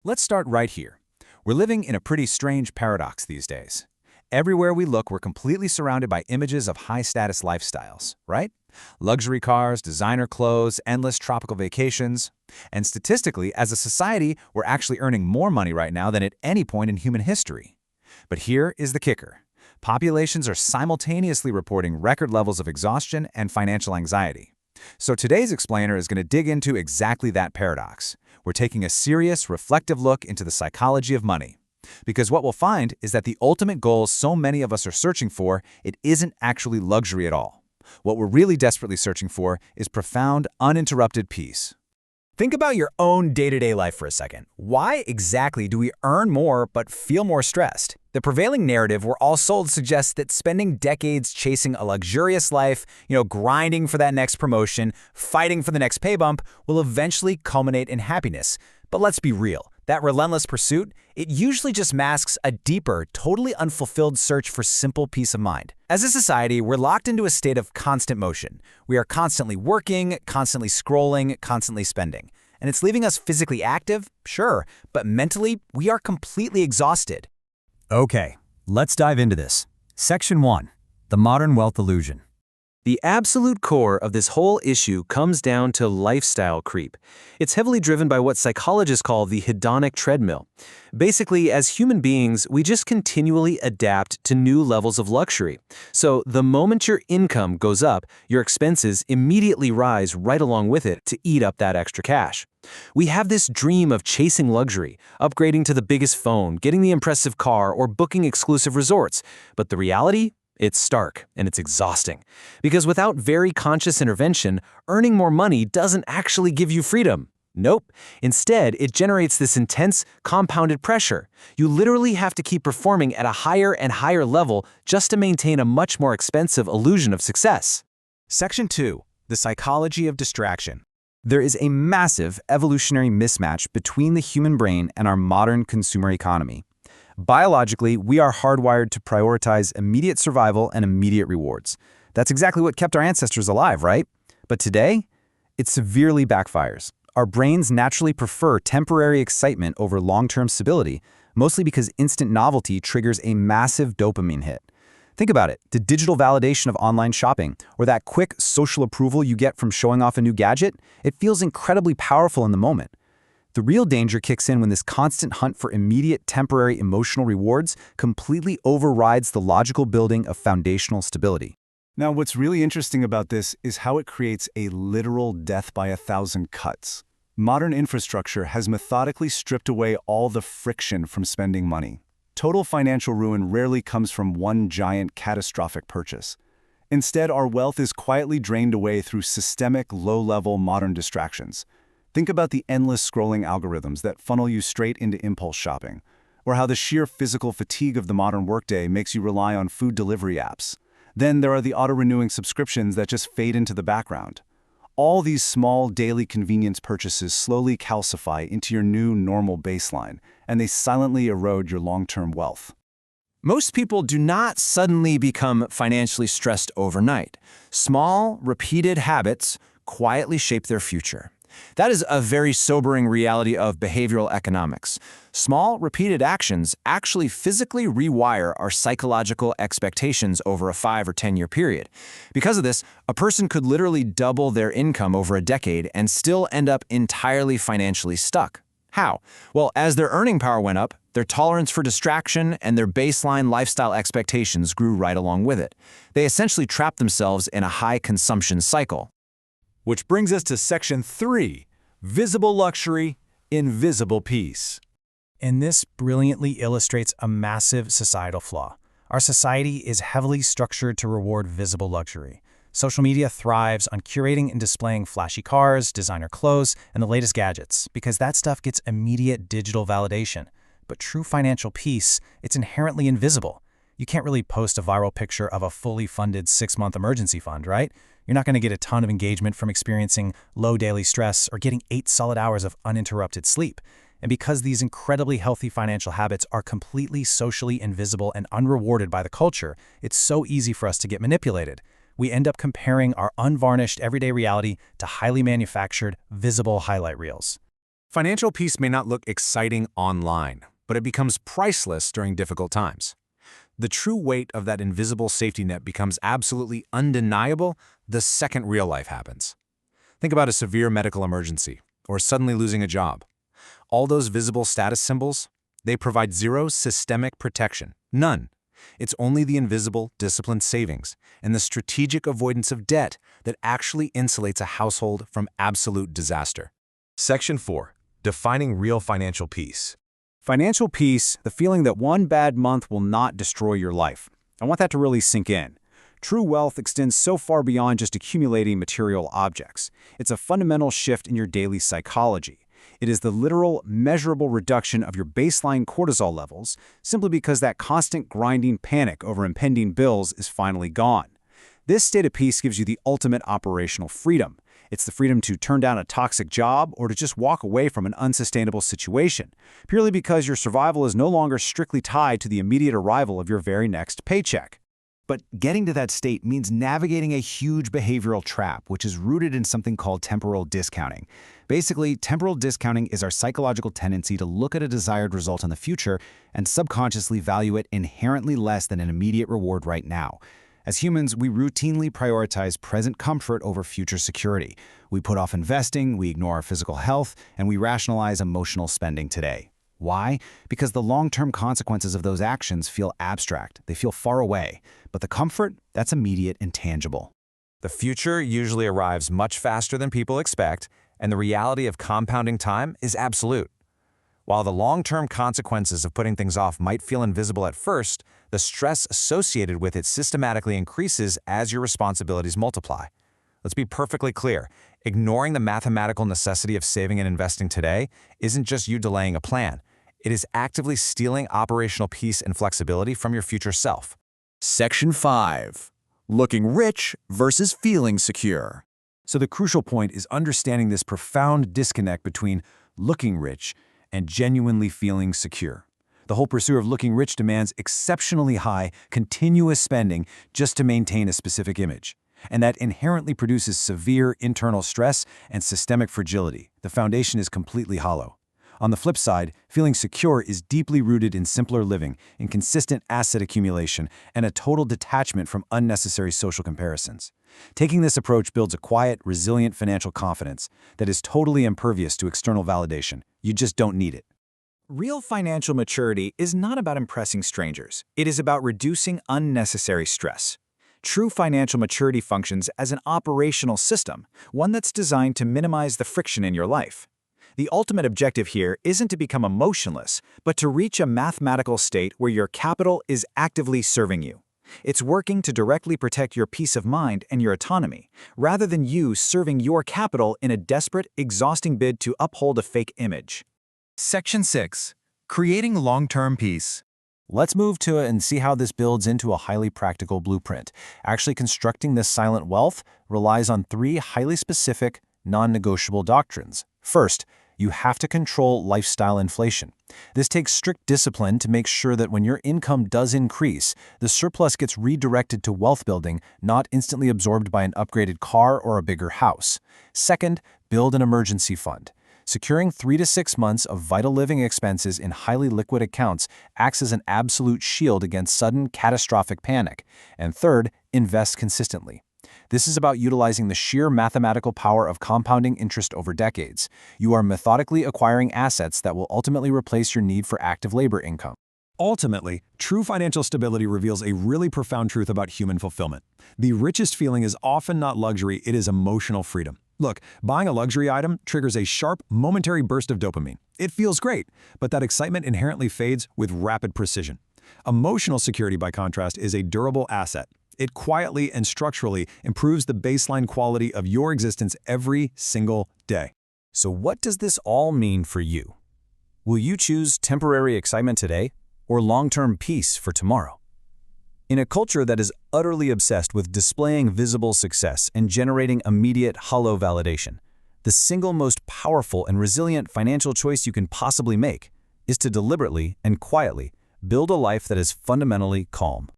Let's start right here. We're living in a pretty strange paradox these days. Everywhere we look, we're completely surrounded by images of high-status lifestyles, right? Luxury cars, designer clothes, endless tropical vacations. And statistically, as a society, we're actually earning more money right now than at any point in human history. But here is the kicker. Populations are simultaneously reporting record levels of exhaustion and financial anxiety. So today's explainer is going to dig into exactly that paradox. We're taking a serious, reflective look into the psychology of money. Because what we'll find is that the ultimate goal so many of us are searching for, it isn't actually luxury at all. What we're really desperately searching for is profound, uninterrupted peace. Think about your own day-to-day life for a second. Why exactly do we earn more but feel more stressed? The prevailing narrative we're all sold suggests that spending decades chasing a luxurious life, grinding for that next promotion, fighting for the next pay bump, will eventually culminate in happiness. But let's be real. That relentless pursuit, it usually just masks a deeper, totally unfulfilled search for simple peace of mind. As a society, we're locked into a state of constant motion. We are constantly working, constantly scrolling, constantly spending. And it's leaving us physically active, sure, but mentally, we are completely exhausted. Okay, let's dive into this. Section 1. The Modern Wealth Illusion. The absolute core of this whole issue comes down to lifestyle creep. It's heavily driven by what psychologists call the hedonic treadmill. Basically, as human beings, we just continually adapt to new levels of luxury. So the moment your income goes up, your expenses immediately rise right along with it to eat up that extra cash. We have this dream of chasing luxury, upgrading to the biggest phone, getting the impressive car, or booking exclusive resorts. But the reality? It's stark, and it's exhausting. Because without very conscious intervention, earning more money doesn't actually give you freedom. Nope. Instead, it generates this intense, compounded pressure. You literally have to keep performing at a higher and higher level just to maintain a much more expensive illusion of success. Section 2. The Psychology of Distraction. There is a massive evolutionary mismatch between the human brain and our modern consumer economy. Biologically, we are hardwired to prioritize immediate survival and immediate rewards. That's exactly what kept our ancestors alive, right? But today, it severely backfires. Our brains naturally prefer temporary excitement over long-term stability, mostly because instant novelty triggers a massive dopamine hit. Think about it, the digital validation of online shopping, or that quick social approval you get from showing off a new gadget, it feels incredibly powerful in the moment. The real danger kicks in when this constant hunt for immediate temporary emotional rewards completely overrides the logical building of foundational stability. Now, what's really interesting about this is how it creates a literal death by a thousand cuts. Modern infrastructure has methodically stripped away all the friction from spending money. Total financial ruin rarely comes from one giant catastrophic purchase. Instead, our wealth is quietly drained away through systemic, low-level modern distractions. Think about the endless scrolling algorithms that funnel you straight into impulse shopping, or how the sheer physical fatigue of the modern workday makes you rely on food delivery apps. Then there are the auto-renewing subscriptions that just fade into the background. All these small daily convenience purchases slowly calcify into your new normal baseline, and they silently erode your long-term wealth. Most people do not suddenly become financially stressed overnight. Small, repeated habits quietly shape their future. That is a very sobering reality of behavioral economics. Small, repeated actions actually physically rewire our psychological expectations over a 5 or 10-year period. Because of this, a person could literally double their income over a decade and still end up entirely financially stuck. How? Well, as their earning power went up, their tolerance for distraction and their baseline lifestyle expectations grew right along with it. They essentially trapped themselves in a high consumption cycle. Which brings us to Section 3, Visible Luxury, Invisible Peace. And this brilliantly illustrates a massive societal flaw. Our society is heavily structured to reward visible luxury. Social media thrives on curating and displaying flashy cars, designer clothes, and the latest gadgets, because that stuff gets immediate digital validation. But true financial peace, it's inherently invisible. You can't really post a viral picture of a fully funded 6-month emergency fund, right? You're not going to get a ton of engagement from experiencing low daily stress or getting 8 solid hours of uninterrupted sleep. And because these incredibly healthy financial habits are completely socially invisible and unrewarded by the culture, it's so easy for us to get manipulated. We end up comparing our unvarnished everyday reality to highly manufactured, visible highlight reels. Financial peace may not look exciting online, but it becomes priceless during difficult times. The true weight of that invisible safety net becomes absolutely undeniable the second real life happens. Think about a severe medical emergency or suddenly losing a job. All those visible status symbols, they provide zero systemic protection. None. It's only the invisible, disciplined savings and the strategic avoidance of debt that actually insulates a household from absolute disaster. Section 4. Defining real financial peace. Financial peace, the feeling that one bad month will not destroy your life. I want that to really sink in. True wealth extends so far beyond just accumulating material objects. It's a fundamental shift in your daily psychology. It is the literal, measurable reduction of your baseline cortisol levels simply because that constant grinding panic over impending bills is finally gone. This state of peace gives you the ultimate operational freedom. It's the freedom to turn down a toxic job or to just walk away from an unsustainable situation, purely because your survival is no longer strictly tied to the immediate arrival of your very next paycheck. But getting to that state means navigating a huge behavioral trap, which is rooted in something called temporal discounting. Basically, temporal discounting is our psychological tendency to look at a desired result in the future and subconsciously value it inherently less than an immediate reward right now. As humans, we routinely prioritize present comfort over future security. We put off investing, we ignore our physical health, and we rationalize emotional spending today. Why? Because the long-term consequences of those actions feel abstract. They feel far away. But the comfort, that's immediate and tangible. The future usually arrives much faster than people expect, and the reality of compounding time is absolute. While the long-term consequences of putting things off might feel invisible at first, the stress associated with it systematically increases as your responsibilities multiply. Let's be perfectly clear. Ignoring the mathematical necessity of saving and investing today isn't just you delaying a plan. It is actively stealing operational peace and flexibility from your future self. Section 5. Looking rich versus feeling secure. So the crucial point is understanding this profound disconnect between looking rich and genuinely feeling secure. The whole pursuit of looking rich demands exceptionally high, continuous spending just to maintain a specific image. And that inherently produces severe internal stress and systemic fragility. The foundation is completely hollow. On the flip side, feeling secure is deeply rooted in simpler living, in consistent asset accumulation, and a total detachment from unnecessary social comparisons. Taking this approach builds a quiet, resilient financial confidence that is totally impervious to external validation. You just don't need it. Real financial maturity is not about impressing strangers. It is about reducing unnecessary stress. True financial maturity functions as an operational system, one that's designed to minimize the friction in your life. The ultimate objective here isn't to become emotionless, but to reach a mathematical state where your capital is actively serving you. It's working to directly protect your peace of mind and your autonomy, rather than you serving your capital in a desperate, exhausting bid to uphold a fake image. Section 6. Creating long-term peace. Let's move to it and see how this builds into a highly practical blueprint. Actually constructing this silent wealth relies on 3 highly specific, non-negotiable doctrines. First, you have to control lifestyle inflation. This takes strict discipline to make sure that when your income does increase, the surplus gets redirected to wealth building, not instantly absorbed by an upgraded car or a bigger house. Second, build an emergency fund. Securing 3 to 6 months of vital living expenses in highly liquid accounts acts as an absolute shield against sudden, catastrophic panic. And third, invest consistently. This is about utilizing the sheer mathematical power of compounding interest over decades. You are methodically acquiring assets that will ultimately replace your need for active labor income. Ultimately, true financial stability reveals a really profound truth about human fulfillment. The richest feeling is often not luxury, it is emotional freedom. Look, buying a luxury item triggers a sharp, momentary burst of dopamine. It feels great, but that excitement inherently fades with rapid precision. Emotional security, by contrast, is a durable asset. It quietly and structurally improves the baseline quality of your existence every single day. So what does this all mean for you? Will you choose temporary excitement today or long-term peace for tomorrow? In a culture that is utterly obsessed with displaying visible success and generating immediate, hollow validation, the single most powerful and resilient financial choice you can possibly make is to deliberately and quietly build a life that is fundamentally calm.